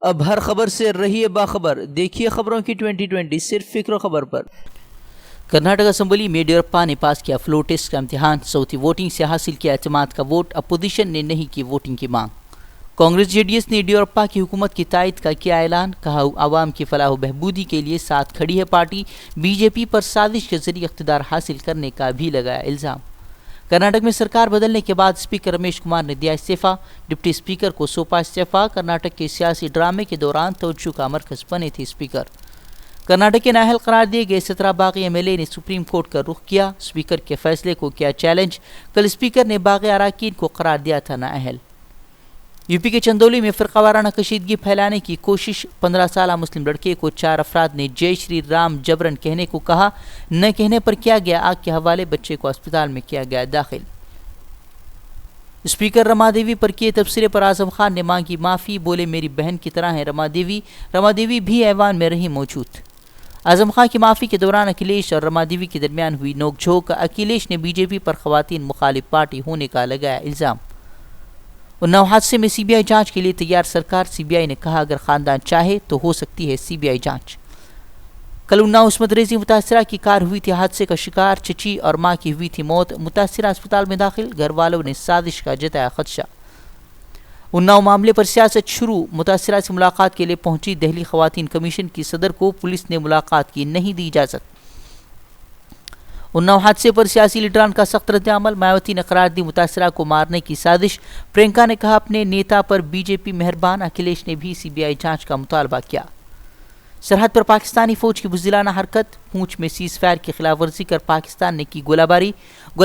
اب ہر خبر سے رہیے باخبر، دیکھیے خبروں کی 2020 صرف فکر و خبر پر۔ کرناٹک اسمبلی میں یڈیورپا نے پاس کیا فلور ٹیسٹ کا امتحان، صوتی ووٹنگ سے حاصل کیا اعتماد کا ووٹ، اپوزیشن نے نہیں کی ووٹنگ کی مانگ۔ کانگریس جے ڈی ایس نے یڈیورپا کی حکومت کی تائید کا کیا اعلان، کہا عوام کی فلاح و بہبودی کے لیے ساتھ کھڑی ہے پارٹی، بی جے پی پر سازش کے ذریعے اقتدار حاصل کرنے کا بھی لگایا الزام۔ کرناٹک میں سرکار بدلنے کے بعد اسپیکر رمیش کمار نے دیا استعفیٰ، ڈپٹی اسپیکر کو سونپا استعفیٰ۔ کرناٹک کے سیاسی ڈرامے کے دوران توجہ کا مرکز بنے تھے اسپیکر۔ کرناٹک کے نااہل قرار دیے گئے 17 باغی ایم ایل اے نے سپریم کورٹ کا رخ کیا، اسپیکر کے فیصلے کو کیا چیلنج۔ کل اسپیکر نے باغی اراکین کو قرار دیا تھا نااہل۔ یو پی کے چندولی میں فرقہ وارانہ کشیدگی پھیلانے کی کوشش، 15 سالہ مسلم لڑکے کو 4 افراد نے جے شری رام جبرن کہنے کو کہا، نہ کہنے پر کیا گیا آگ کے حوالے، بچے کو اسپتال میں کیا گیا داخل۔ اسپیکر رما دیوی پر کیے تبصرے پر اعظم خان نے مانگی معافی، بولے میری بہن کی طرح ہے رما دیوی بھی ایوان میں رہی موجود۔ اعظم خان کی معافی کے دوران اکھلیش اور رما دیوی کے درمیان ہوئی نوک جھوک، اکھلیش نے بی جے پی پر خواتین مخالف پارٹی ہونے کا لگایا الزام۔ اناؤ حادثے میں سی بی آئی جانچ کے لیے تیار سرکار، سی بی آئی نے کہا اگر خاندان چاہے تو ہو سکتی ہے سی بی آئی جانچ۔ کل اناؤ عصمت ریزی متاثرہ کی کار ہوئی تھی حادثے کا شکار، چچی اور ماں کی ہوئی تھی موت، متاثرہ اسپتال میں داخل، گھر والوں نے سازش کا جتایا خدشہ۔ اناؤ معاملے پر سیاست شروع، متاثرہ سے ملاقات کے لیے پہنچی دہلی خواتین کمیشن کی صدر کو پولیس نے ملاقات کی نہیں دی اجازت۔ اناؤ حادثے پر سیاسی لیڈران کا سخت رد عمل، مایاوتی نے قرار دی متاثرہ کو مارنے کی سازش، پرینکا نے کہا اپنے نیتا پر بی جے پی مہربان، اکھلیش نے بھی سی بی آئی جانچ کا مطالبہ کیا۔ سرحد پر پاکستانی فوج کی بزدلانہ حرکت، پونچھ میں سیز فائر کی خلاف ورزی کر پاکستان نے کی گولہ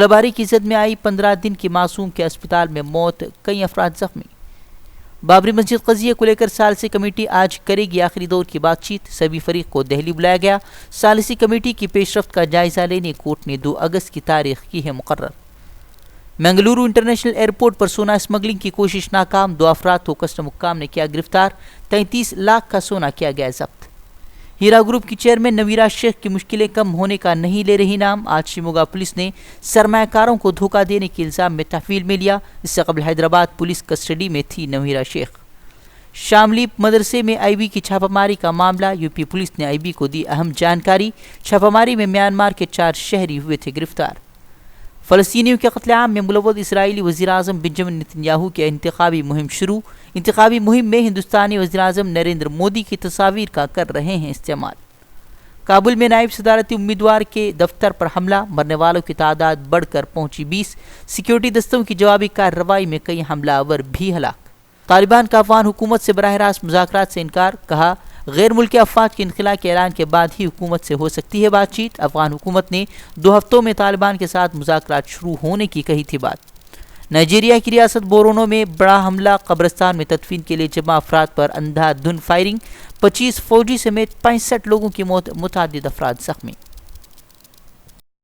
باری کی زد میں آئی 15 دن کی معصوم کے اسپتال میں موت، کئی افراد زخمی۔ بابری مسجد قضیے کو لے کر ثالثی کمیٹی آج کرے گی آخری دور کی بات چیت، سبھی فریق کو دہلی بلایا گیا، ثالثی کمیٹی کی پیش رفت کا جائزہ لینے کورٹ نے 2 اگست کی تاریخ کی ہے مقرر۔ منگلورو انٹرنیشنل ایئرپورٹ پر سونا اسمگلنگ کی کوشش ناکام، 2 افراد کو کسٹم حکام نے کیا گرفتار، 33 لاکھ کا سونا کیا گیا ضبط۔ ہیرا گروپ کی چیئرمین نویرا شیخ کی مشکلیں کم ہونے کا نہیں لے رہی نام، آج شیموگا پولیس نے سرمایہ کاروں کو دھوکہ دینے کے الزام میں تحویل میں لیا، اس سے قبل حیدرآباد پولیس کسٹڈی میں تھی نویرا شیخ۔ شاملی مدرسے میں آئی بی کی چھاپہ ماری کا معاملہ، یو پی پولیس نے آئی بی کو دی اہم جانکاری، چھاپہ ماری میں میانمار کے 4 شہری ہوئے تھے گرفتار۔ فلسطینیوں کے قتل عام میں ملوث اسرائیلی وزیراعظم بنجمن نتنیاہو کی انتخابی مہم شروع، انتخابی مہم میں ہندوستانی وزیراعظم نریندر مودی کی تصاویر کا کر رہے ہیں استعمال۔ کابل میں نائب صدارتی امیدوار کے دفتر پر حملہ، مرنے والوں کی تعداد بڑھ کر پہنچی 20، سیکیورٹی دستوں کی جوابی کارروائی میں کئی حملہ آور بھی ہلاک۔ طالبان کا افغان حکومت سے براہ راست مذاکرات سے انکار، کہا غیر ملکی افواج کے انخلاء کے اعلان کے بعد ہی حکومت سے ہو سکتی ہے بات چیت، افغان حکومت نے 2 ہفتوں میں طالبان کے ساتھ مذاکرات شروع ہونے کی کہی تھی بات۔ نائجیریا کی ریاست بورونو میں بڑا حملہ، قبرستان میں تدفین کے لیے جمع افراد پر اندھا دھند فائرنگ، 25 فوجی سمیت 65 لوگوں کی موت، متعدد افراد زخمی۔